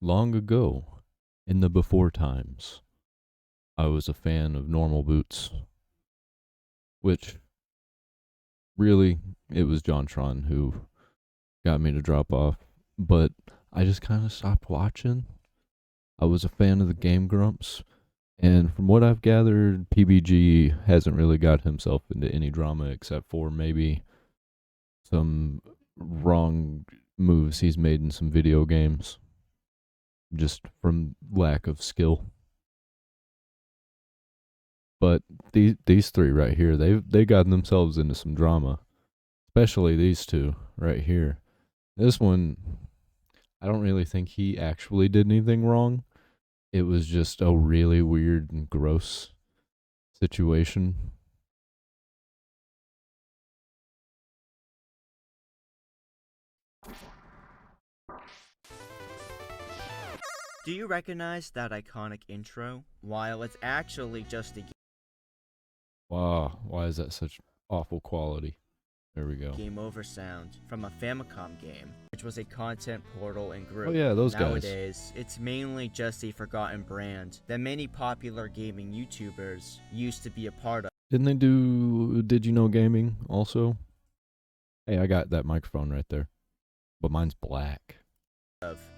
Long ago, in the before times, I was a fan of Normal Boots, which really it was JonTron who got me to drop off, but I just kind of stopped watching. I was a fan of the Game Grumps, and from what I've gathered, PBG hasn't really got himself into any drama except for maybe some wrong moves he's made in some video games, just from lack of skill. But these three right here, they got themselves into some drama, especially these two right here. This one, I don't really think he actually did anything wrong. It was just a really weird and gross situation. Do you recognize that iconic intro? While it's actually just a Wow, why is that such awful quality? There we go. game over sound from a Famicom game, which was a content portal and group. Oh yeah, those guys. Nowadays, it's mainly just a forgotten brand that many popular gaming YouTubers used to be a part of. Didn't they do Did You Know Gaming also? Hey, I got that microphone right there. But mine's black.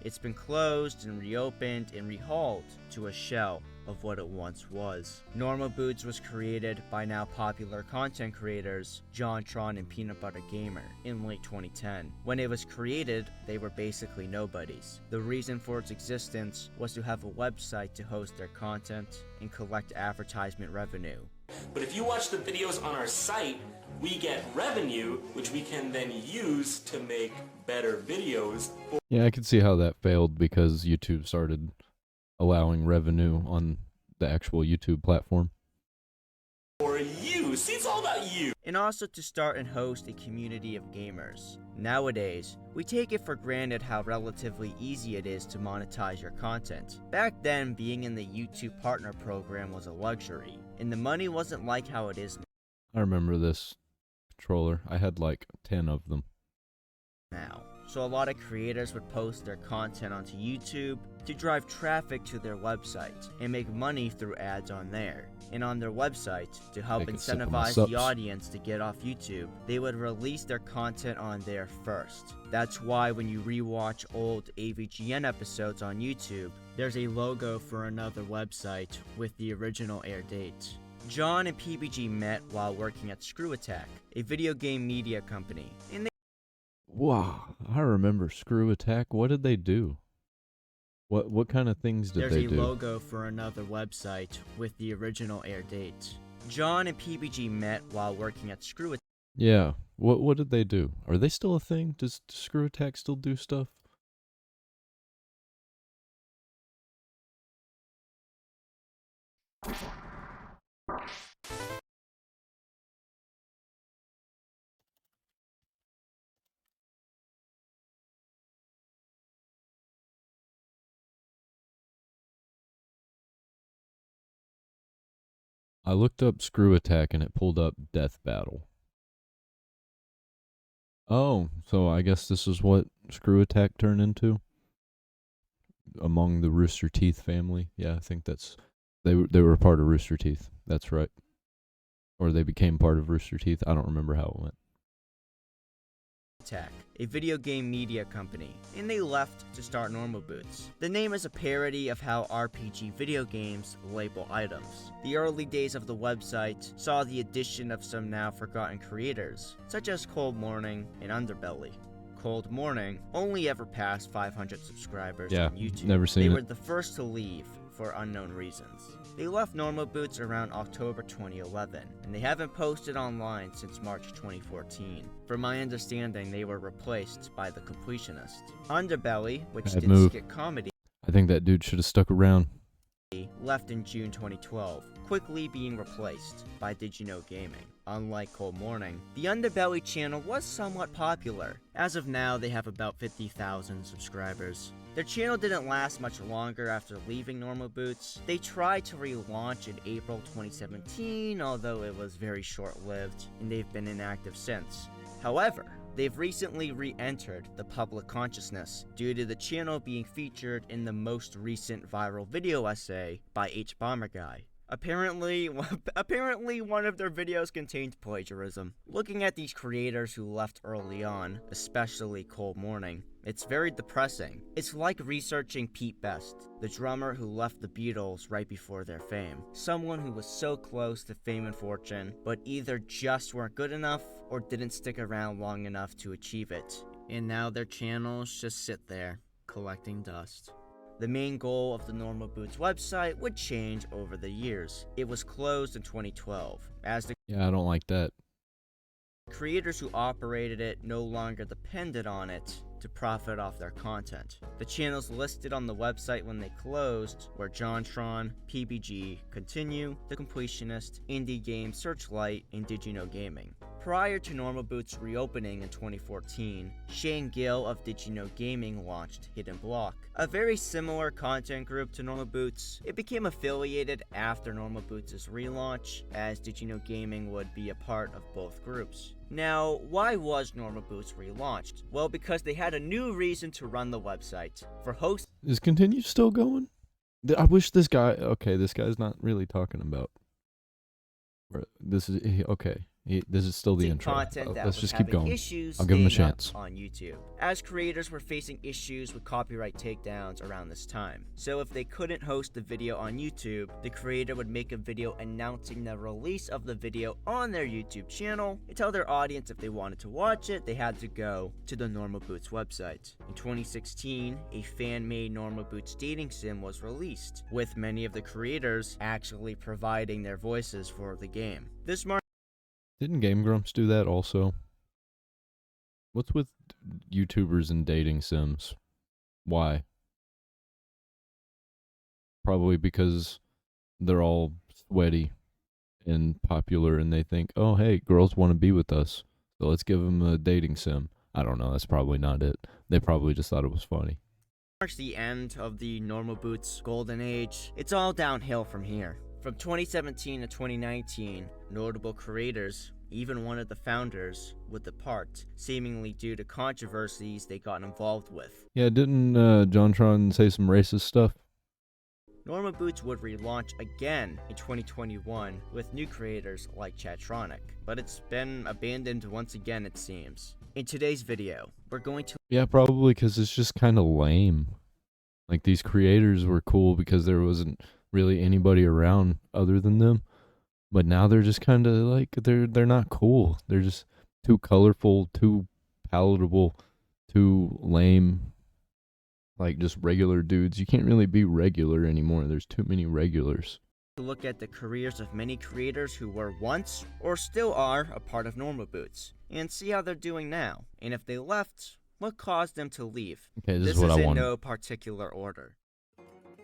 It's been closed and reopened and rehauled to a shell of what it once was. Normal Boots was created by now popular content creators JonTron and Peanut Butter Gamer in late 2010. When it was created, they were basically nobodies. The reason for its existence was to have a website to host their content and collect advertisement revenue. But if you watch the videos on our site, we get revenue, which we can then use to make better videos. Yeah, I could see how that failed because YouTube started allowing revenue on the actual YouTube platform. For you. See, it's all about you. And also to start and host a community of gamers. Nowadays, we take it for granted how relatively easy it is to monetize your content. Back then, being in the YouTube Partner Program was a luxury, and the money wasn't like how it is I remember this controller. I had like 10 of them. now. So a lot of creators would post their content onto YouTube to drive traffic to their website and make money through ads on there. And on their website, to help Make a sip of my incentivize sups. the audience to get off YouTube, they would release their content on there first. That's why when you rewatch old AVGN episodes on YouTube, there's a logo for another website with the original air date. John and PBG met while working at Screw Attack, a video game media company, and Wow, I remember Screw Attack. What did they do? What kind of things did there's they a do? logo for another website with the original air date. John and PBG met while working at Screw Attack. Yeah, what did they do? Are they still a thing? Does Screw Attack still do stuff? I looked up Screw Attack and it pulled up Death Battle. Oh, so I guess this is what Screw Attack turned into? Among the Rooster Teeth family? Yeah, I think that's... They were part of Rooster Teeth. That's right. Or they became part of Rooster Teeth. I don't remember how it went. Attack, a video game media company, and they left to start Normal Boots. The name is a parody of how RPG video games label items. The early days of the website saw the addition of some now forgotten creators, such as Cold Morning and Underbelly. Cold Morning only ever passed 500 subscribers Yeah, on YouTube. never seen They it. were the first to leave for unknown reasons. They left Normal Boots around October 2011, and they haven't posted online since March 2014. From my understanding, they were replaced by The Completionist. Underbelly, which Bad did move. skit comedy, I think that dude should have stuck around. left in June 2012, quickly being replaced by Did You Know Gaming. Unlike Cold Morning, the Underbelly channel was somewhat popular. As of now, they have about 50,000 subscribers. Their channel didn't last much longer after leaving Normal Boots. They tried to relaunch in April 2017, although it was very short-lived, and they've been inactive since. However, they've recently re-entered the public consciousness due to the channel being featured in the most recent viral video essay by H Bomber Guy. Apparently one of their videos contains plagiarism. Looking at these creators who left early on, especially Cole Morning, it's very depressing. It's like researching Pete Best, the drummer who left the Beatles right before their fame. Someone who was so close to fame and fortune, but either just weren't good enough or didn't stick around long enough to achieve it. And now their channels just sit there, collecting dust. The main goal of the Normal Boots website would change over the years. It was closed in 2012, as the Yeah, I don't like that. creators who operated it no longer depended on it to profit off their content. The channels listed on the website when they closed were JonTron, PBG, Continue, The Completionist, Indie Game Searchlight, and Did You Know Gaming. Prior to Normal Boots reopening in 2014, Shane Gill of Did You Know Gaming launched Hidden Block, a very similar content group to Normal Boots. It became affiliated after Normal Boots' relaunch, as Did You Know Gaming would be a part of both groups. Now, why was Normal Boots relaunched? Well, because they had a new reason to run the website. For hosts, Is Continue still going? I wish this guy. Okay, this guy's not really talking about. This is okay. This is still the intro. content that Let's was just keep having going. issues I'll give him a staying up chance. on YouTube, as creators were facing issues with copyright takedowns around this time. So if they couldn't host the video on YouTube, the creator would make a video announcing the release of the video on their YouTube channel and tell their audience if they wanted to watch it, they had to go to the Normal Boots website. In 2016, a fan-made Normal Boots dating sim was released, with many of the creators actually providing their voices for the game. This marked Didn't Game Grumps do that also? What's with YouTubers and dating sims? Why? Probably because they're all sweaty and popular and they think, oh, hey, girls want to be with us, so let's give them a dating sim. I don't know. That's probably not it. They probably just thought it was funny. marks the end of the Normal Boots golden age. It's all downhill from here. From 2017 to 2019, notable creators, even one of the founders, would depart, seemingly due to controversies they got involved with. Yeah, didn't JonTron say some racist stuff? Normal Boots would relaunch again in 2021 with new creators like Chatronic, but it's been abandoned once again, it seems. In today's video, we're going to Yeah, probably because it's just kind of lame. Like, these creators were cool because there wasn't really anybody around other than them. But now they're just kind of like, they're not cool. They're just too colorful, too palatable, too lame. Like, just regular dudes. You can't really be regular anymore. There's too many regulars. look at the careers of many creators who were once, or still are, a part of Normal Boots, and see how they're doing now, and if they left, what caused them to leave. Okay, this is what I in want. no particular order.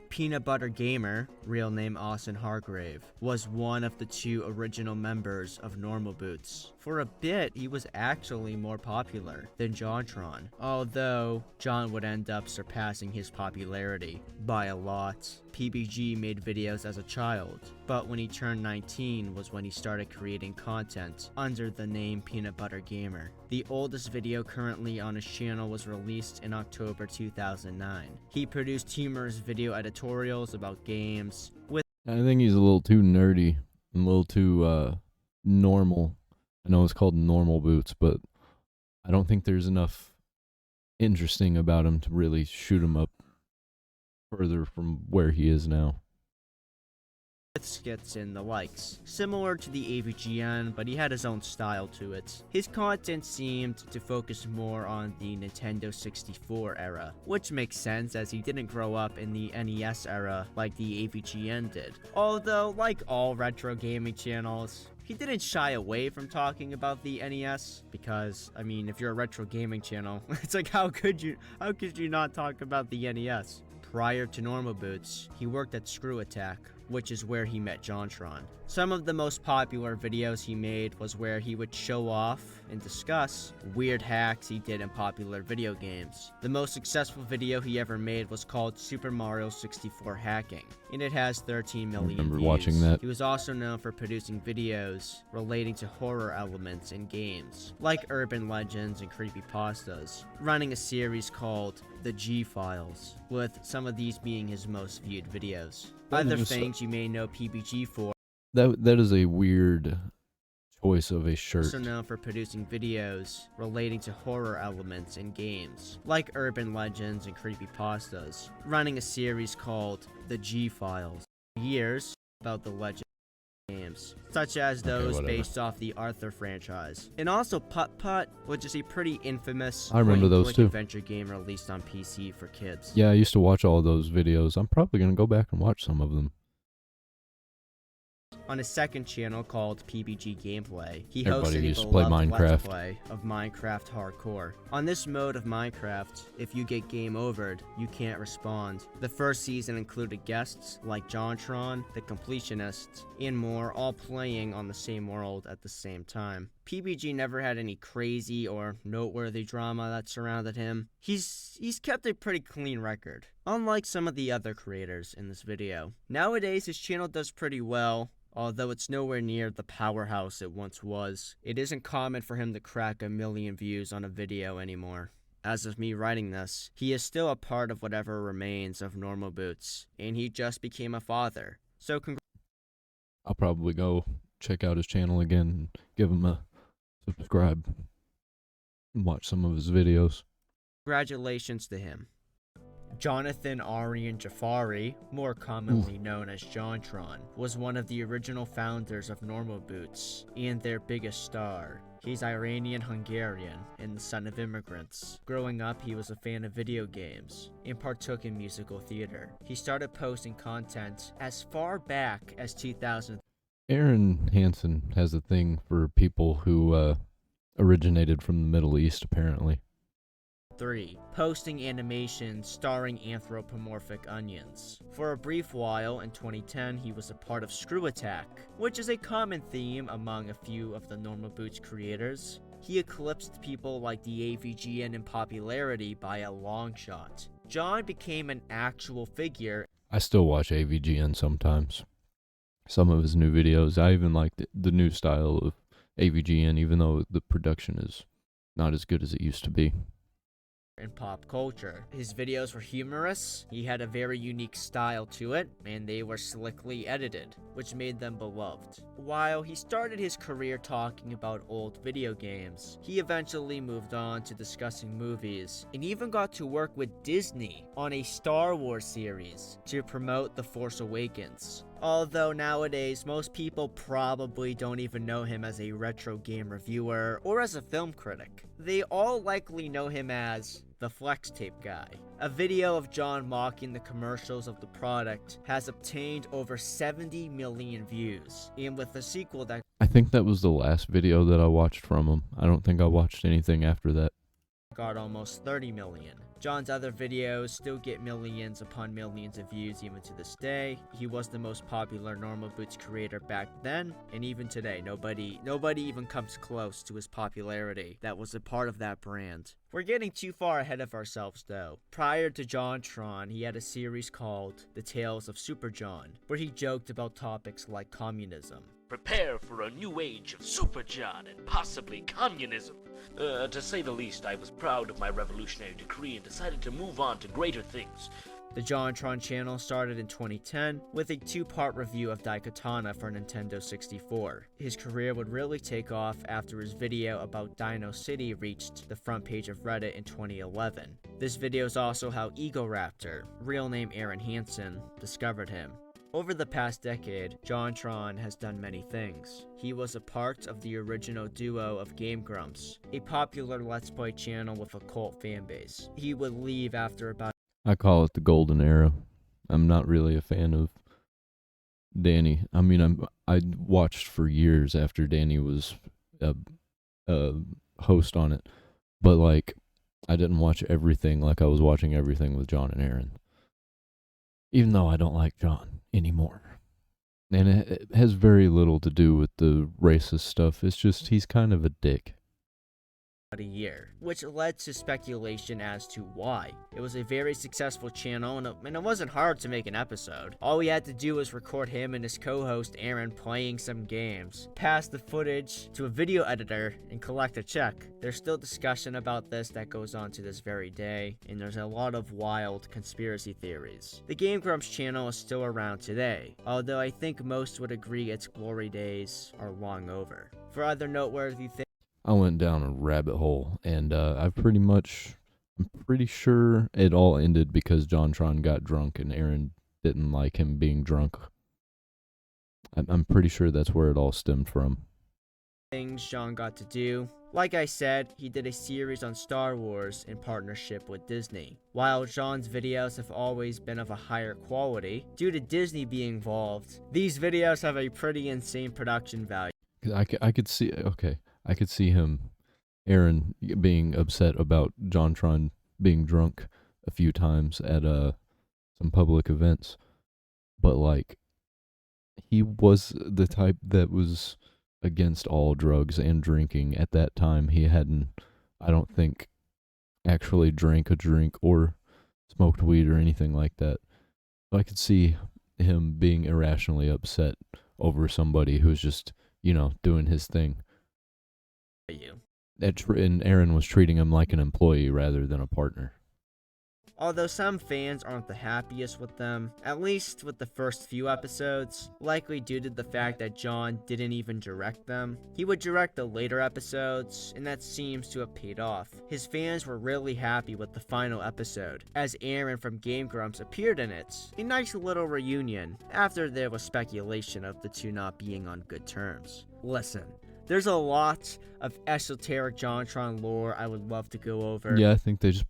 Peanut Butter Gamer, real name Austin Hargrave, was one of the two original members of Normal Boots. For a bit, he was actually more popular than JonTron, although John would end up surpassing his popularity by a lot. PBG made videos as a child, but when he turned 19 was when he started creating content under the name Peanut Butter Gamer. The oldest video currently on his channel was released in October 2009. He produced humorous video editorials about games with I think he's a little too nerdy and a little too normal. I know it's called Normal Boots, but I don't think there's enough interesting about him to really shoot him up further from where he is now. skits and the likes, similar to the AVGN, but he had his own style to it. His content seemed to focus more on the Nintendo 64 era, which makes sense as he didn't grow up in the NES era like the AVGN did. Although, like all retro gaming channels, he didn't shy away from talking about the NES, because, I mean, if you're a retro gaming channel, it's like, how could you not talk about the NES? Prior to Normal Boots, he worked at Screw Attack, which is where he met JonTron. Some of the most popular videos he made was where he would show off and discuss weird hacks he did in popular video games. The most successful video he ever made was called Super Mario 64 Hacking, and it has 13 million remember views. watching that. He was also known for producing videos relating to horror elements in games, like urban legends and creepypastas, running a series called The G-Files, with some of these being his most viewed videos. Other things you may know PBG for: That is a weird choice of a shirt. also known for producing videos relating to horror elements in games, like urban legends and creepypastas, running a series called The G-Files. Years about the legend games, such as those based off the Arthur franchise. And also Putt Putt, which is a pretty infamous I remember those point-and-click too. adventure game released on PC for kids. Yeah, I used to watch all those videos. I'm probably gonna go back and watch some of them. On his second channel called PBG Gameplay, he Everybody hosted used a to play beloved Minecraft. Let's Play of Minecraft Hardcore. On this mode of Minecraft, if you get game overed, you can't respond. The first season included guests like JonTron, the Completionist, and more, all playing on the same world at the same time. PBG never had any crazy or noteworthy drama that surrounded him. He's kept a pretty clean record, unlike some of the other creators in this video. Nowadays, his channel does pretty well, although it's nowhere near the powerhouse it once was. It isn't common for him to crack 1 million views on a video anymore. As of me writing this, he is still a part of whatever remains of Normal Boots, and he just became a father. So I'll probably go check out his channel again and give him a subscribe and watch some of his videos. congratulations to him. Jonathan Aryan Jafari, more commonly known as JonTron, was one of the original founders of Normal Boots and their biggest star. He's Iranian-Hungarian and the son of immigrants. Growing up, he was a fan of video games and partook in musical theater. He started posting content as far back as 2000. Aaron Hansen has a thing for people who originated from the Middle East, apparently. Posting animations starring anthropomorphic onions. For a brief while in 2010, he was a part of Screw Attack, which is a common theme among a few of the Normal Boots creators. He eclipsed people like the AVGN in popularity by a long shot. John became an actual figure. I still watch AVGN sometimes. Some of his new videos. I even like the new style of AVGN, even though the production is not as good as it used to be. In pop culture. His videos were humorous, he had a very unique style to it, and they were slickly edited, which made them beloved. While he started his career talking about old video games, he eventually moved on to discussing movies, and even got to work with Disney on a Star Wars series to promote The Force Awakens. Although nowadays, most people probably don't even know him as a retro game reviewer or as a film critic. They all likely know him as the Flex Tape Guy. A video of John mocking the commercials of the product has obtained over 70 million views, and with a sequel that I think that was the last video that I watched from him. I don't think I watched anything after that. got almost 30 million. John's other videos still get millions upon millions of views even to this day. He was the most popular Normal Boots creator back then, and even today, nobody even comes close to his popularity that was a part of that brand. We're getting too far ahead of ourselves though. Prior to JonTron, he had a series called The Tales of Super John, where he joked about topics like communism. Prepare for a new age of Super John and possibly communism. To say the least, I was proud of my revolutionary decree and decided to move on to greater things. The JonTron channel started in 2010 with a 2-part review of Daikatana for Nintendo 64. His career would really take off after his video about Dino City reached the front page of Reddit in 2011. This video is also how Egoraptor, real name Aaron Hansen, discovered him. Over the past decade, JonTron has done many things. He was a part of the original duo of Game Grumps, a popular Let's Play channel with a cult fanbase. He would leave after about I call it the golden era. I'm not really a fan of Danny. I mean, I watched for years after Danny was a host on it, but like I didn't watch everything like I was watching everything with John and Aaron. Even though I don't like John anymore. And it has very little to do with the racist stuff. It's just he's kind of a dick. A year, which led to speculation as to why. It was a very successful channel, and it wasn't hard to make an episode. All we had to do was record him and his co-host Aaron playing some games, pass the footage to a video editor, and collect a check. There's still discussion about this that goes on to this very day, and there's a lot of wild conspiracy theories. The Game Grumps channel is still around today, although I think most would agree its glory days are long over. For other noteworthy things, I went down a rabbit hole, and I'm pretty sure it all ended because JonTron got drunk and Aaron didn't like him being drunk. I'm pretty sure that's where it all stemmed from. things John got to do. Like I said, he did a series on Star Wars in partnership with Disney. While John's videos have always been of a higher quality, due to Disney being involved, these videos have a pretty insane production value. I could see, I could see Aaron, being upset about JonTron being drunk a few times at some public events, but like, he was the type that was against all drugs and drinking at that time. He hadn't, I don't think, actually drank a drink or smoked weed or anything like that. So I could see him being irrationally upset over somebody who's just, doing his thing. And Aaron was treating him like an employee rather than a partner. Although some fans aren't the happiest with them, at least with the first few episodes, likely due to the fact that John didn't even direct them. He would direct the later episodes, and that seems to have paid off. His fans were really happy with the final episode, as Aaron from Game Grumps appeared in it. A nice little reunion, after there was speculation of the two not being on good terms. Listen, there's a lot of esoteric JonTron lore I would love to go over. Yeah, I think they just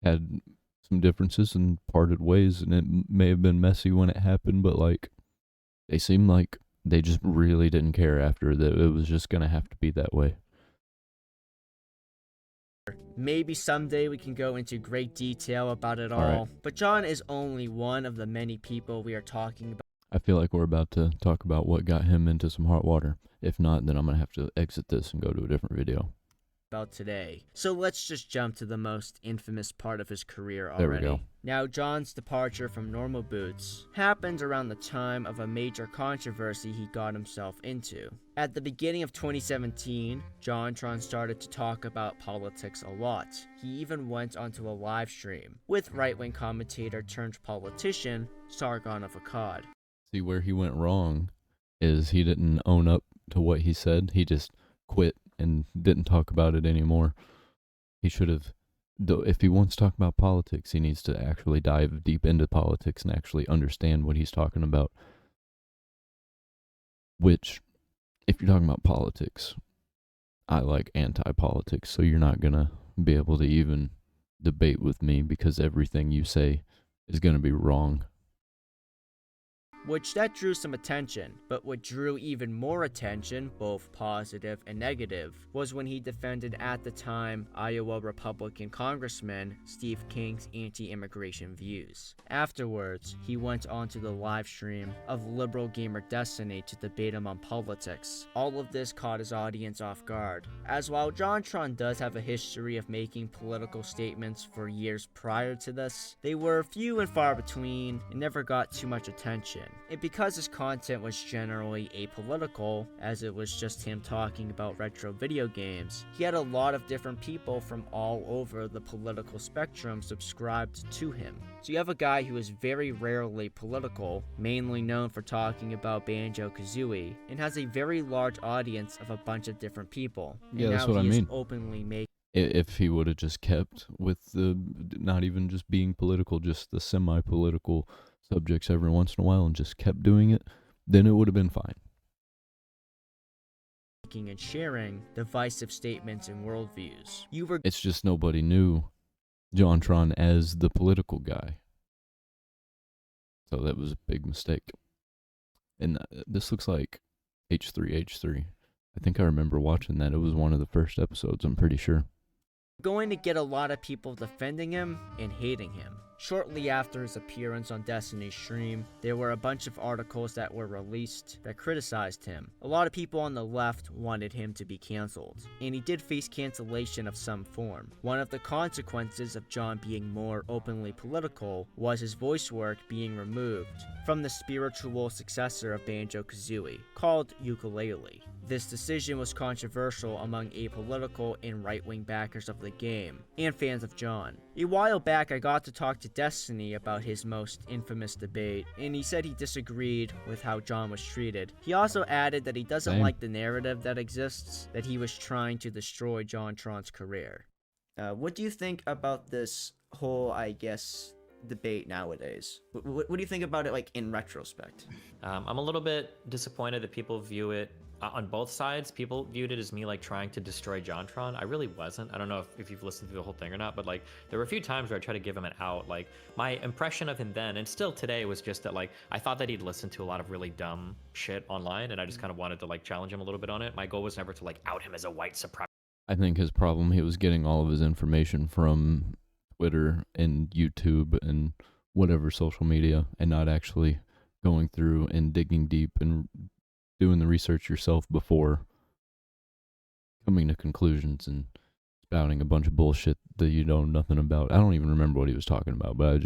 had some differences and parted ways, and it may have been messy when it happened, but like, they seemed like they just really didn't care after that. It was just gonna have to be that way. Maybe someday we can go into great detail about it all, Alright. but John is only one of the many people we are talking about. I feel like we're about to talk about what got him into some hot water. If not, then I'm gonna have to exit this and go to a different video. Today. So let's just jump to the most infamous part of his career already. There we go. Now, John's departure from Normal Boots happened around the time of a major controversy he got himself into. At the beginning of 2017, JonTron started to talk about politics a lot. He even went onto a live stream with right-wing commentator turned politician Sargon of Akkad. See, where he went wrong is he didn't own up to what he said. He just quit and didn't talk about it anymore. He should have, if he wants to talk about politics, he needs to actually dive deep into politics and actually understand what he's talking about. Which, if you're talking about politics, I like anti-politics, so you're not gonna be able to even debate with me because everything you say is gonna be wrong. Which that drew some attention, but what drew even more attention, both positive and negative, was when he defended at the time Iowa Republican Congressman Steve King's anti-immigration views. Afterwards, he went on to the live stream of liberal gamer Destiny to debate him on politics. All of this caught his audience off guard, as while JonTron does have a history of making political statements for years prior to this, they were few and far between and never got too much attention. And because his content was generally apolitical, as it was just him talking about retro video games, he had a lot of different people from all over the political spectrum subscribed to him. So you have a guy who is very rarely political, mainly known for talking about Banjo-Kazooie, and has a very large audience of a bunch of different people. And Yeah, that's now what I he is mean. openly making If he would have just kept with the, not even just being political, just the semi-political subjects every once in a while and just kept doing it, then it would have been fine. and sharing divisive statements and worldviews. It's just nobody knew JonTron as the political guy. So that was a big mistake. And this looks like H3H3. I think I remember watching that. It was one of the first episodes, I'm pretty sure. Going to get a lot of people defending him and hating him. Shortly after his appearance on Destiny's stream, there were a bunch of articles that were released that criticized him. A lot of people on the left wanted him to be cancelled, and he did face cancellation of some form. One of the consequences of John being more openly political was his voice work being removed from the spiritual successor of Banjo-Kazooie, called Ukulele. This decision was controversial among apolitical and right-wing backers of the game, and fans of John. A while back, I got to talk to Destiny about his most infamous debate, and he said he disagreed with how John was treated. He also added that he doesn't like the narrative that exists, that he was trying to destroy JonTron's career. What do you think about this whole, debate nowadays? What do you think about it, like, in retrospect? I'm a little bit disappointed that people view it on both sides. People viewed it as me like trying to destroy JonTron. I really wasn't. I don't know if you've listened to the whole thing or not, but like there were a few times where I tried to give him an out. Like my impression of him then and still today was just that like I thought that he'd listened to a lot of really dumb shit online, and I just kind of wanted to like challenge him a little bit on it. My goal was never to like out him as a white supremacist. I think his problem, he was getting all of his information from Twitter and YouTube and whatever social media, and not actually going through and digging deep and doing the research yourself before coming to conclusions and spouting a bunch of bullshit that you know nothing about. I don't even remember what he was talking about, but I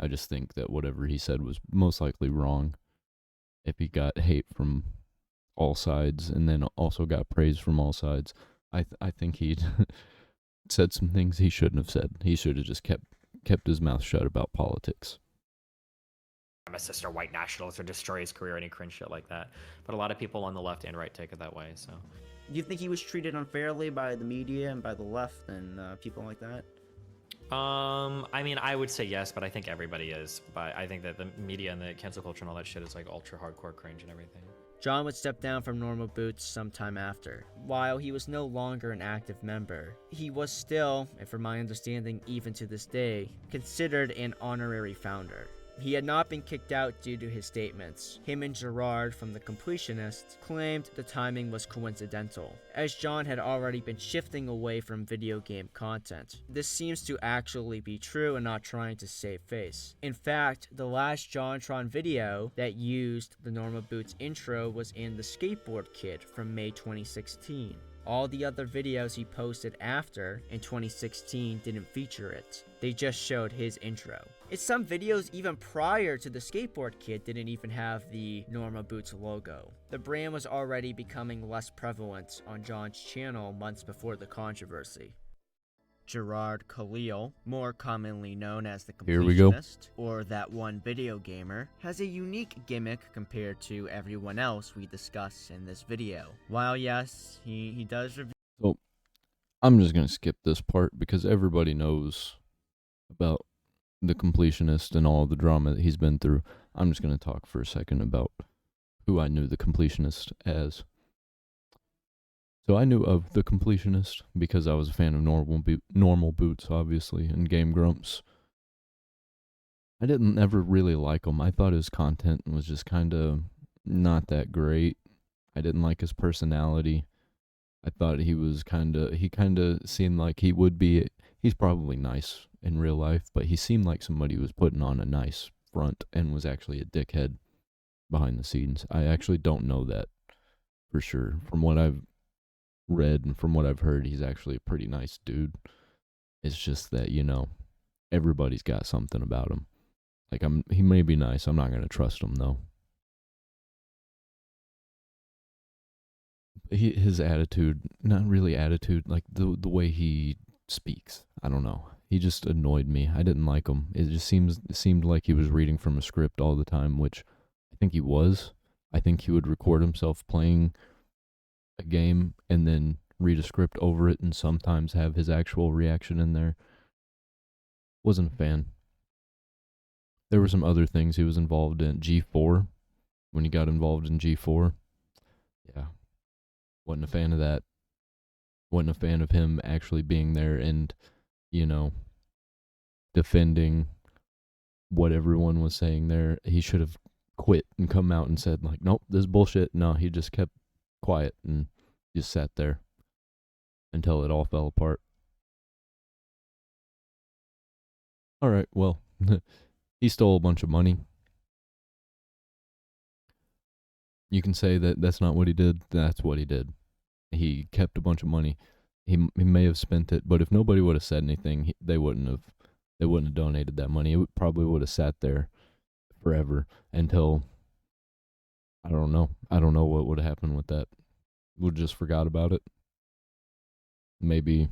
just think that whatever he said was most likely wrong. If he got hate from all sides and then also got praise from all sides, I think he'd said some things he shouldn't have said. He should have just kept his mouth shut about politics. Or white nationalist or destroy his career, any cringe shit like that. But a lot of people on the left and right take it that way. So, do you think he was treated unfairly by the media and by the left and people like that? I mean, I would say yes, but I think everybody is. But I think that the media and the cancel culture and all that shit is like ultra hardcore cringe and everything. John would step down from Normal Boots sometime after. While he was no longer an active member, he was still, and from my understanding even to this day, considered an honorary founder. He had not been kicked out due to his statements. Him and Gerard from The Completionist claimed the timing was coincidental, as John had already been shifting away from video game content. This seems to actually be true and not trying to save face. In fact, the last JonTron video that used the Normal Boots intro was in The Skateboard Kid from May 2016. All the other videos he posted after, in 2016, didn't feature it. They just showed his intro. In some videos even prior to the Skateboard Kid didn't even have the Normal Boots logo. The brand was already becoming less prevalent on John's channel months before the controversy. Gerard Khalil, more commonly known as the Completionist, or That One Video Gamer, has a unique gimmick compared to everyone else we discuss in this video. While yes, he does review. So, I'm just going to skip this part because everybody knows about the Completionist and all the drama that he's been through. I'm just going to talk for a second about who I knew the Completionist as. So I knew of the Completionist because I was a fan of Normal Boots, obviously, and Game Grumps. I didn't ever really like him. I thought his content was just kind of not that great. I didn't like his personality. I thought he kind of seemed like he would be, he's probably nice in real life, but he seemed like somebody who was putting on a nice front and was actually a dickhead behind the scenes. I actually don't know that for sure. From what I've read and from what I've heard, he's actually a pretty nice dude. It's just that, you know, everybody's got something about him. Like, he may be nice. I'm not going to trust him, though. His attitude, not really attitude, like the way he speaks, I don't know. He just annoyed me. I didn't like him. It just seemed like he was reading from a script all the time, which I think he was. I think he would record himself playing a game and then read a script over it and sometimes have his actual reaction in there. Wasn't a fan. There were some other things he was involved in. G4, when he got involved in G4. Yeah. Wasn't a fan of that. Wasn't a fan of him actually being there and, you know, defending what everyone was saying there. He should have quit and come out and said, like, nope, this is bullshit. No, he just kept quiet and just sat there until it all fell apart. All right, well, He stole a bunch of money. You can say that that's not what he did. That's what he did. He kept a bunch of money. He may have spent it, but if nobody would have said anything, they wouldn't have donated that money. It probably would have sat there forever until, I don't know. I don't know what would have happened with that. Would have just forgot about it. Maybe,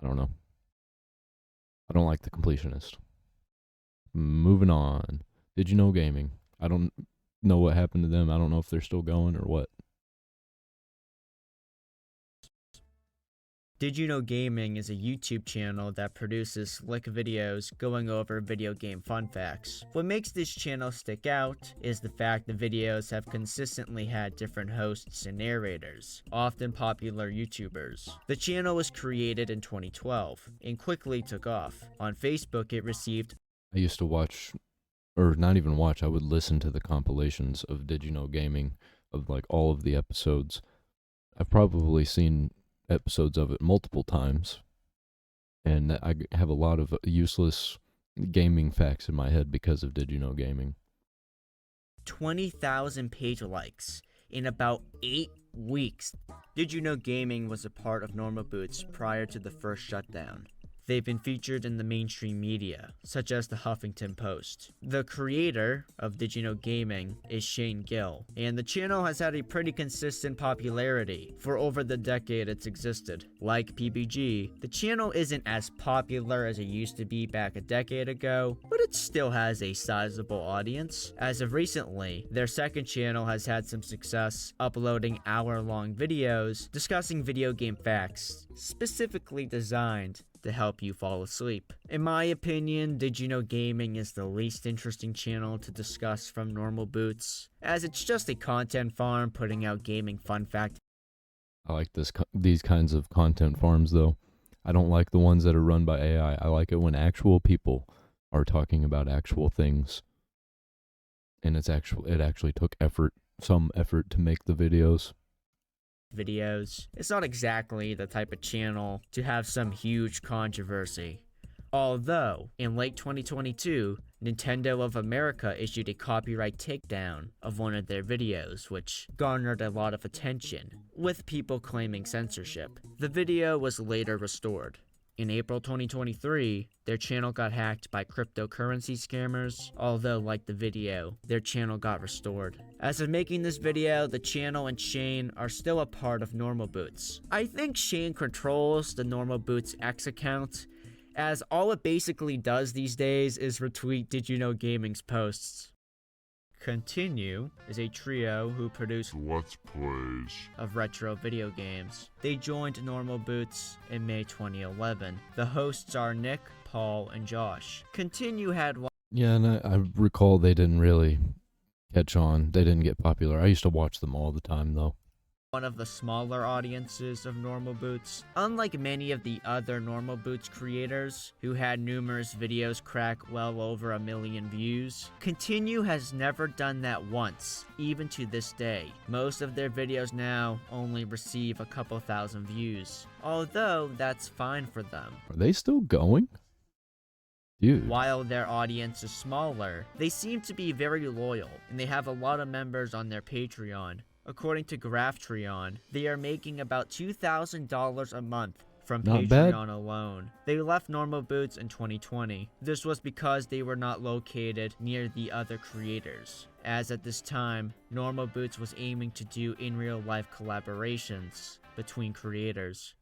I don't know. I don't like the completionist. Moving on. Did you know gaming? I don't know what happened to them. I don't know if they're still going or what. Did You Know Gaming is a YouTube channel that produces slick videos going over video game fun facts. What makes this channel stick out is the fact the videos have consistently had different hosts and narrators, often popular YouTubers. The channel was created in 2012 and quickly took off. On Facebook, it received... I used to watch, or not even watch, I would listen to the compilations of Did You Know Gaming, of like all of the episodes. I've probably seen episodes of it multiple times, and I have a lot of useless gaming facts in my head because of Did You Know Gaming. 20,000 page likes in about 8 weeks. Did You Know Gaming was a part of Normal Boots prior to the first shutdown. They've been featured in the mainstream media, such as the Huffington Post. The creator of Did You Know Gaming is Shane Gill, and the channel has had a pretty consistent popularity for over the decade it's existed. Like PBG, the channel isn't as popular as it used to be back a decade ago, but it still has a sizable audience. As of recently, their second channel has had some success uploading hour-long videos discussing video game facts, specifically designed to help you fall asleep. In my opinion, Did You Know Gaming is the least interesting channel to discuss from Normal Boots, as it's just a content farm putting out gaming fun fact. I like these kinds of content farms though. I don't like the ones that are run by AI. I like it when actual people are talking about actual things. And it actually took some effort to make the videos. It's not exactly the type of channel to have some huge controversy. Although, in late 2022, Nintendo of America issued a copyright takedown of one of their videos, which garnered a lot of attention, with people claiming censorship. The video was later restored. In April 2023, their channel got hacked by cryptocurrency scammers, although, like the video, their channel got restored. As of making this video, the channel and Shane are still a part of Normal Boots. I think Shane controls the Normal Boots X account, as all it basically does these days is retweet Did You Know Gaming's posts. Continue is a trio who produce Let's Plays of retro video games. They joined Normal Boots in May 2011. The hosts are Nick, Paul, and Josh. Continue had one. Yeah, and I recall they didn't really catch on. They didn't get popular. I used to watch them all the time though. One of the smaller audiences of Normal Boots. Unlike many of the other Normal Boots creators, who had numerous videos crack well over 1 million views, Continue has never done that once, even to this day. Most of their videos now only receive a couple thousand views, although that's fine for them. Are they still going? Dude. While their audience is smaller, they seem to be very loyal, and they have a lot of members on their Patreon. According to Graphtreon, they are making about $2,000 a month from Not Patreon bad. alone. They left Normal Boots in 2020. This was because they were not located near the other creators, as at this time, Normal Boots was aiming to do in real life collaborations between creators.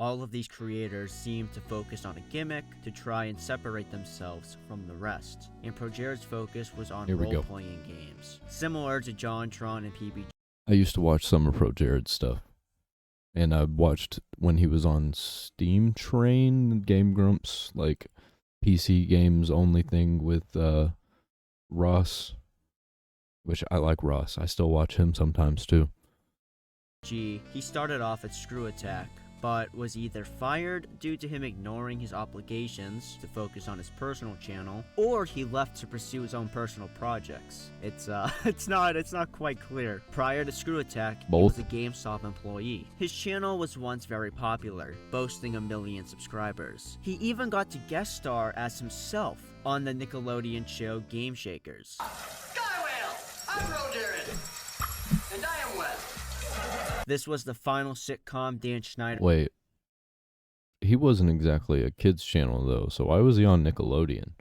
All of these creators seem to focus on a gimmick to try and separate themselves from the rest, and ProJared's focus was on role-playing games, similar to JonTron and PBG. I used to watch some of ProJared's stuff, and I watched when he was on Steam Train, Game Grumps, like PC games only thing with Ross, which I like Ross. I still watch him sometimes too. He started off at Screw Attack, but was either fired due to him ignoring his obligations to focus on his personal channel, or he left to pursue his own personal projects. It's not quite clear. Prior to Screw Attack, he was a GameStop employee. His channel was once very popular, boasting 1 million subscribers. He even got to guest star as himself on the Nickelodeon show Game Shakers. Sky Whale! I'm Roger, and I am Wes. This was the final sitcom Dan Schneider. Wait. He wasn't exactly a kids channel though, so why was he on Nickelodeon?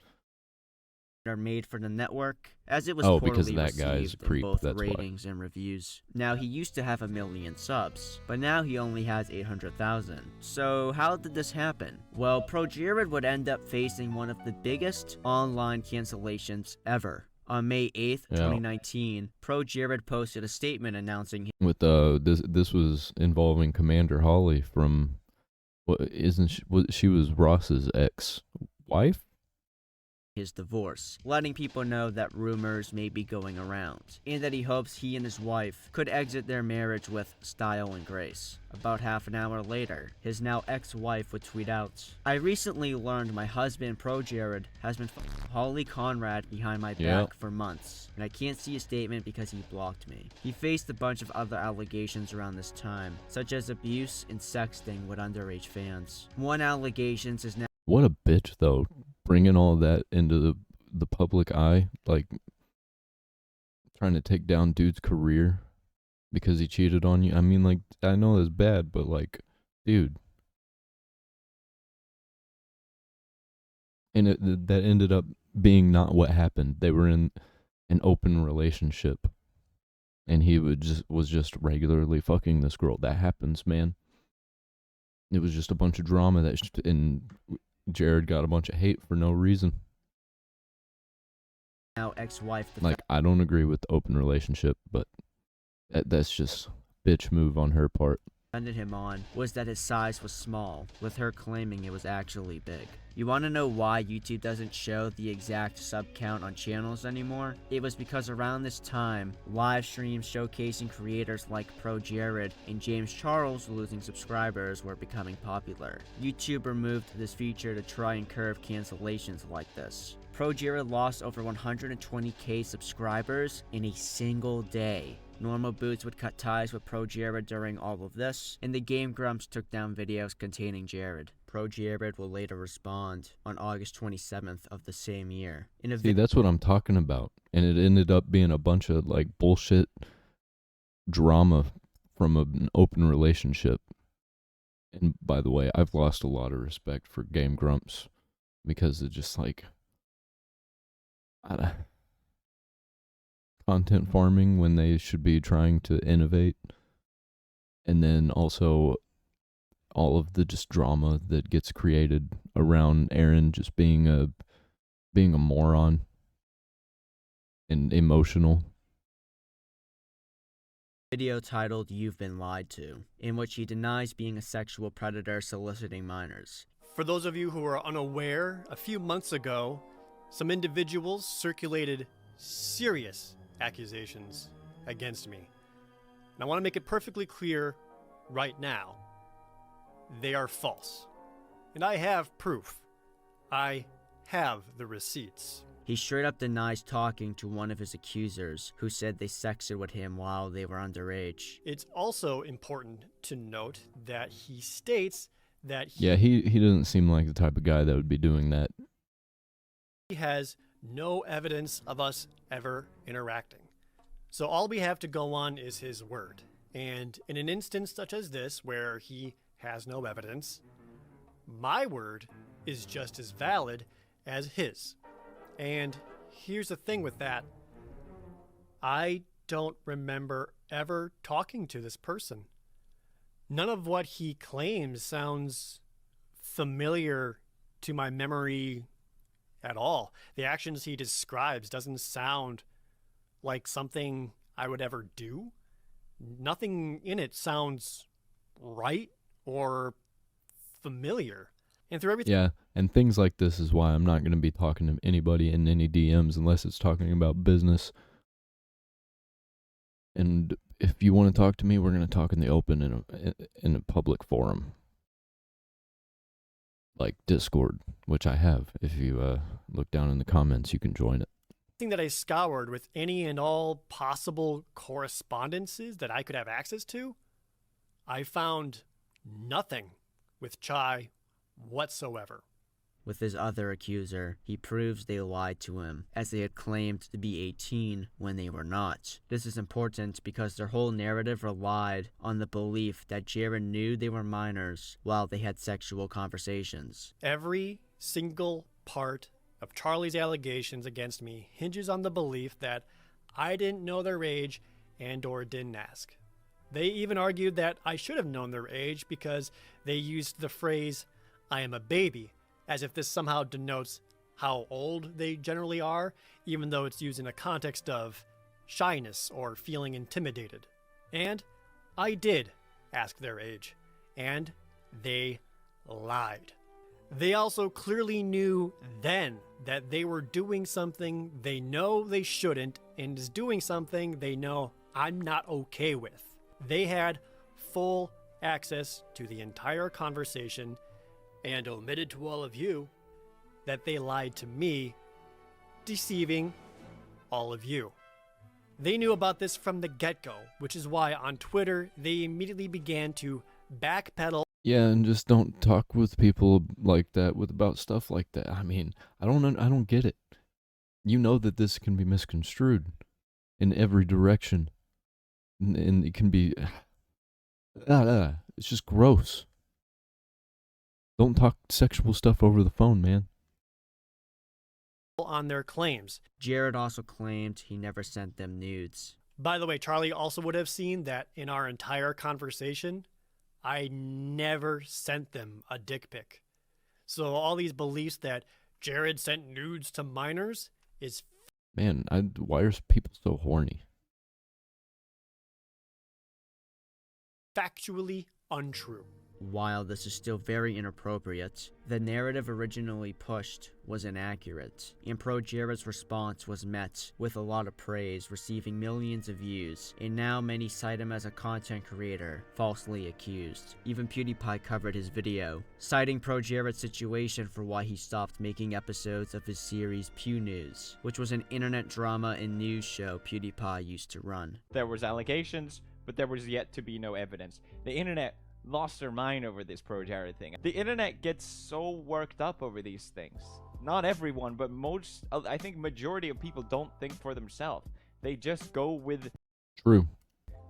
Made for the network, as it was because poorly that guy's received a creep, in both that's why. ratings and reviews. Now, he used to have 1 million subs, but now he only has 800,000. So how did this happen? Well, ProJared would end up facing one of the biggest online cancellations ever. On May 8th, 2019, ProJared posted a statement announcing with this was involving Commander Holly from she was Ross's ex-wife? his divorce, letting people know that rumors may be going around, and that he hopes he and his wife could exit their marriage with style and grace. About half an hour later, his now ex-wife would tweet out, "I recently learned my husband ProJared has been f***ing Holly Conrad behind my back for months, and I can't see a statement because he blocked me." He faced a bunch of other allegations around this time, such as abuse and sexting with underage fans. One allegation is now What a bitch, though, bringing all that into the public eye, like trying to take down dude's career because he cheated on you. I mean, like, I know that's bad, but like, dude. And that ended up being not what happened. They were in an open relationship, and he was just regularly fucking this girl. That happens, man. It was just a bunch of drama and Jared got a bunch of hate for no reason. now ex-wife Like, I don't agree with the open relationship, but that's just bitch move on her part. defended him on was that his size was small, with her claiming it was actually big. You want to know why YouTube doesn't show the exact sub count on channels anymore? It was because around this time, live streams showcasing creators like ProJared and James Charles losing subscribers were becoming popular. YouTube removed this feature to try and curb cancellations like this. ProJared lost over 120k subscribers in a single day. Normal Boots would cut ties with ProJared during all of this, and the Game Grumps took down videos containing Jared. ProJared will later respond on August 27th of the same year. See, that's what I'm talking about. And it ended up being a bunch of, like, bullshit drama from an open relationship. And by the way, I've lost a lot of respect for Game Grumps because it's just like, content farming when they should be trying to innovate. And then also all of the just drama that gets created around Aaron just being a moron and emotional. Video titled "You've Been Lied To," in which he denies being a sexual predator soliciting minors. For those of you who are unaware, a few months ago, some individuals circulated serious accusations against me. And I want to make it perfectly clear right now. They are false. And I have proof. I have the receipts. He straight up denies talking to one of his accusers, who said they sexted with him while they were underage. It's also important to note that he states that he doesn't seem like the type of guy that would be doing that. He has no evidence of us ever interacting. So all we have to go on is his word. And in an instance such as this, where he has no evidence, my word is just as valid as his. And here's the thing with that. I don't remember ever talking to this person. None of what he claims sounds familiar to my memory at all. The actions he describes doesn't sound like something I would ever do. Nothing in it sounds right or familiar. And through everything... Yeah, and things like this is why I'm not going to be talking to anybody in any DMs unless it's talking about business. And if you want to talk to me, we're going to talk in the open in a public forum. like Discord, which I have. If you look down in the comments, you can join it. Thing that I scoured with any and all possible correspondences that I could have access to, I found nothing with Chai whatsoever. With his other accuser, he proves they lied to him, as they had claimed to be 18 when they were not. This is important because their whole narrative relied on the belief that Jared knew they were minors while they had sexual conversations. Every single part of Charlie's allegations against me hinges on the belief that I didn't know their age and or didn't ask. They even argued that I should have known their age because they used the phrase, "I am a baby," as if this somehow denotes how old they generally are, even though it's used in a context of shyness or feeling intimidated. And I did ask their age, and they lied. They also clearly knew then that they were doing something they know they shouldn't, and is doing something they know I'm not okay with. They had full access to the entire conversation and omitted to all of you that they lied to me, deceiving all of you. They knew about this from the get-go, which is why on Twitter they immediately began to backpedal. Yeah, and just don't talk with people like that about stuff like that. I mean, I don't get it. You know that this can be misconstrued in every direction, and it can be. It's just gross. Don't talk sexual stuff over the phone, man. On their claims. Jared also claimed he never sent them nudes. By the way, Charlie also would have seen that in our entire conversation, I never sent them a dick pic. So all these beliefs that Jared sent nudes to minors is Man, why are people so horny? factually untrue. While this is still very inappropriate, the narrative originally pushed was inaccurate, and Pro Jared's response was met with a lot of praise, receiving millions of views, and now many cite him as a content creator, falsely accused. Even PewDiePie covered his video, citing Pro Jared's situation for why he stopped making episodes of his series Pew News, which was an internet drama and news show PewDiePie used to run. There was allegations, but there was yet to be no evidence. The internet lost their mind over this Pro Jared thing. The internet gets so worked up over these things. Not everyone, but most, I think majority of people don't think for themselves. They just go with True.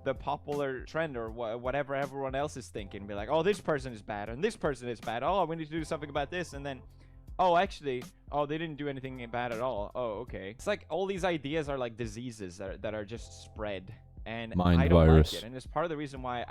the popular trend or whatever everyone else is thinking. Be like, oh, this person is bad and this person is bad. Oh, we need to do something about this. And then, oh, actually, oh, they didn't do anything bad at all. Oh, okay. It's like all these ideas are like diseases that are just spread. And Mind I don't virus. like it, and it's part of the reason why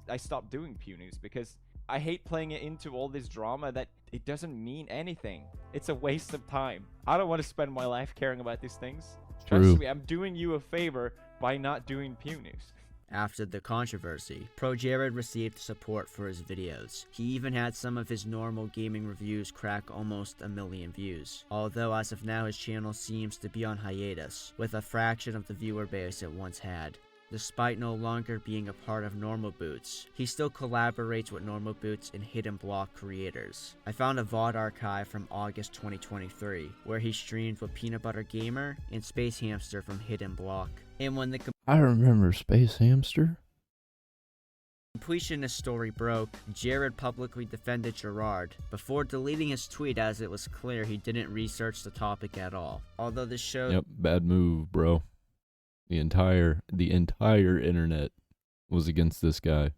I stopped doing Pew News, because I hate playing it into all this drama that it doesn't mean anything. It's a waste of time. I don't want to spend my life caring about these things. True. Trust me, I'm doing you a favor by not doing Pew News. After the controversy, Pro Jared received support for his videos. He even had some of his normal gaming reviews crack almost 1 million views. Although as of now his channel seems to be on hiatus, with a fraction of the viewer base it once had. Despite no longer being a part of NORMALBOOTS, he still collaborates with NORMALBOOTS and Hidden Block creators. I found a VOD archive from August 2023, where he streamed with Peanut Butter Gamer and Space Hamster from Hidden Block. And when the I remember Space Hamster. completionist story broke, Jared publicly defended Gerard, before deleting his tweet as it was clear he didn't research the topic at all. Although this show Yep, bad move, bro. The entire internet was against this guy.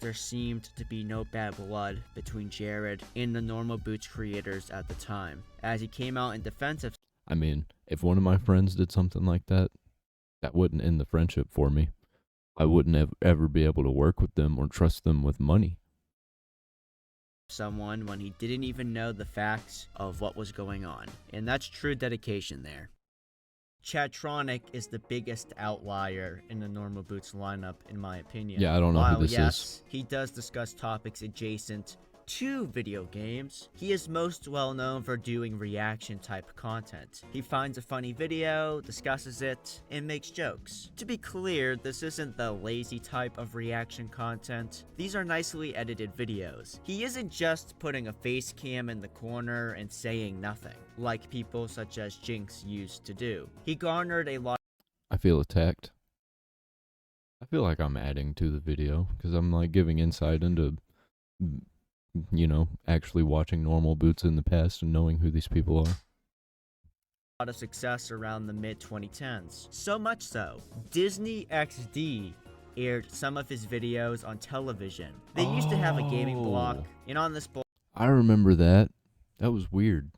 there seemed to be no bad blood between Jared and the NORMALBOOTS creators at the time, as he came out in defense of I mean, if one of my friends did something like that, that wouldn't end the friendship for me. I wouldn't ever be able to work with them or trust them with money. someone when he didn't even know the facts of what was going on, and that's true dedication there. Chatronic is the biggest outlier in the NORMALBOOTS lineup, in my opinion. Yeah, I don't know While who this yes, is. he does discuss topics adjacent to video games, he is most well known for doing reaction type content. He finds a funny video, discusses it, and makes jokes. To be clear, this isn't the lazy type of reaction content. These are nicely edited videos. He isn't just putting a face cam in the corner and saying nothing, like people such as Jinx used to do. He garnered a lot. I feel attacked. I feel like I'm adding to the video because I'm like giving insight into, actually watching Normal Boots in the past and knowing who these people are. Lot of success around the mid-2010s. So much so, Disney XD aired some of his videos on television. They used to have a gaming block, and on this I remember that. That was weird.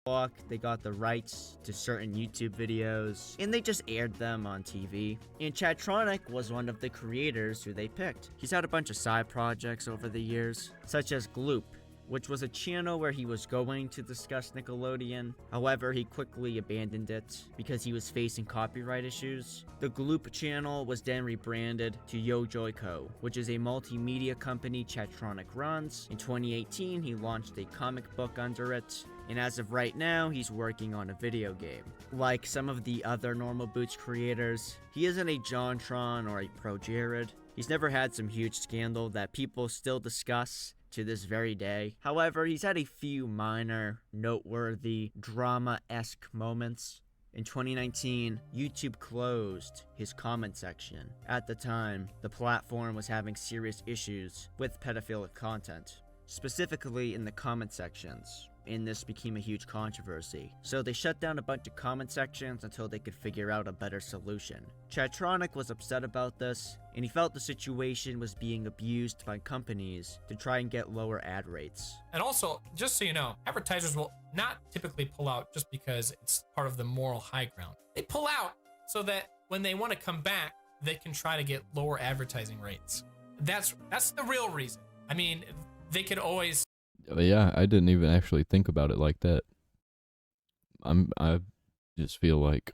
block, they got the rights to certain YouTube videos, and they just aired them on TV. And Chatronic was one of the creators who they picked. He's had a bunch of side projects over the years, such as Gloop, which was a channel where he was going to discuss Nickelodeon. However, he quickly abandoned it because he was facing copyright issues. The Gloop channel was then rebranded to YoJoyCo, which is a multimedia company Chatronic runs. In 2018, he launched a comic book under it, and as of right now, he's working on a video game. Like some of the other Normal Boots creators, he isn't a JonTron or a Pro Jared. He's never had some huge scandal that people still discuss to this very day. However, he's had a few minor, noteworthy, drama-esque moments. In 2019, YouTube closed his comment section. At the time, the platform was having serious issues with pedophilic content, specifically in the comment sections, and this became a huge controversy. So they shut down a bunch of comment sections until they could figure out a better solution. Chatronic was upset about this, and he felt the situation was being abused by companies to try and get lower ad rates. And also, just so you know, advertisers will not typically pull out just because it's part of the moral high ground. They pull out so that when they want to come back, they can try to get lower advertising rates. That's the real reason. I mean, they could always... Yeah, I didn't even actually think about it like that. I just feel like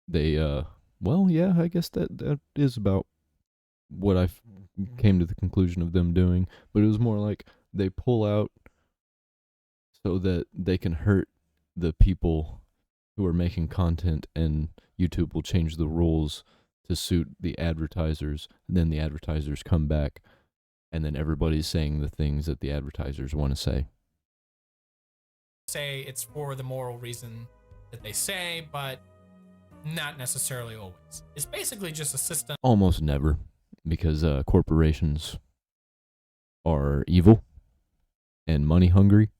they, I guess that is about what I came to the conclusion of them doing. But it was more like they pull out so that they can hurt the people who are making content, and YouTube will change the rules to suit the advertisers. And then the advertisers come back, and then everybody's saying the things that the advertisers want to say. Say it's for the moral reason that they say, but not necessarily always. It's basically just a system. Almost never, because corporations are evil and money hungry.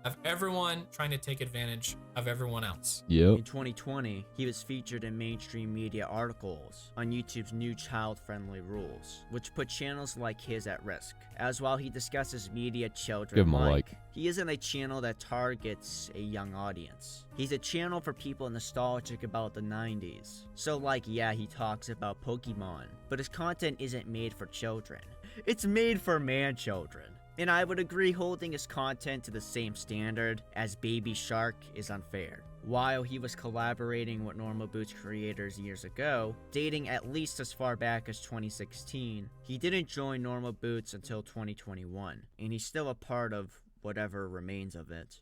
Of everyone trying to take advantage of everyone else. Yep. In 2020, he was featured in mainstream media articles on YouTube's new child-friendly rules, which put channels like his at risk. As while he discusses media children Give him a like. He isn't a channel that targets a young audience. He's a channel for people nostalgic about the 90s. So yeah, he talks about Pokemon, but his content isn't made for children. It's made for man-children. And I would agree holding his content to the same standard as Baby Shark is unfair. While he was collaborating with Normal Boots creators years ago, dating at least as far back as 2016, he didn't join Normal Boots until 2021, and he's still a part of whatever remains of it.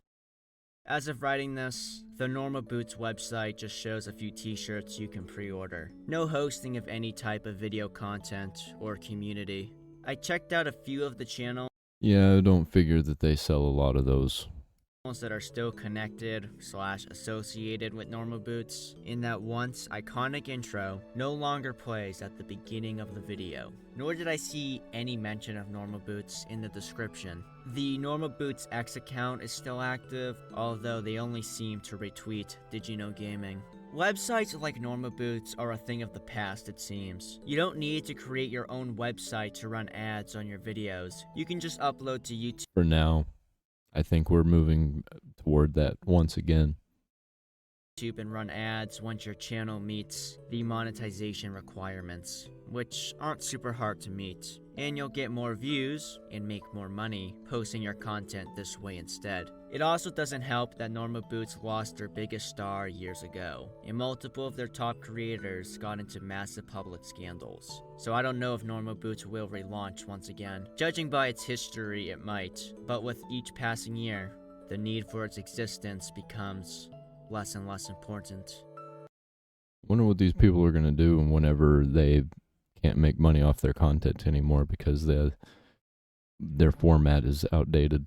As of writing this, the Normal Boots website just shows a few t-shirts you can pre-order. No hosting of any type of video content or community. I checked out a few of the channels. Yeah, I don't figure that they sell a lot of those That are still connected / associated with Normal Boots, in that once iconic intro no longer plays at the beginning of the video, nor did I see any mention of Normal Boots in the description. The Normal Boots X account is still active, although they only seem to retweet Did You Know Gaming. Websites like Normal Boots are a thing of the past, it seems. You don't need to create your own website to run ads on your videos. You can just upload to YouTube. for now. I think we're moving toward that once again. And run ads once your channel meets the monetization requirements, which aren't super hard to meet. And you'll get more views and make more money posting your content this way instead. It also doesn't help that Normal Boots lost their biggest star years ago, and multiple of their top creators got into massive public scandals. So I don't know if Normal Boots will relaunch once again. Judging by its history, it might, but with each passing year, the need for its existence becomes less and less important. Wonder what these people are gonna do whenever they can't make money off their content anymore because their format is outdated.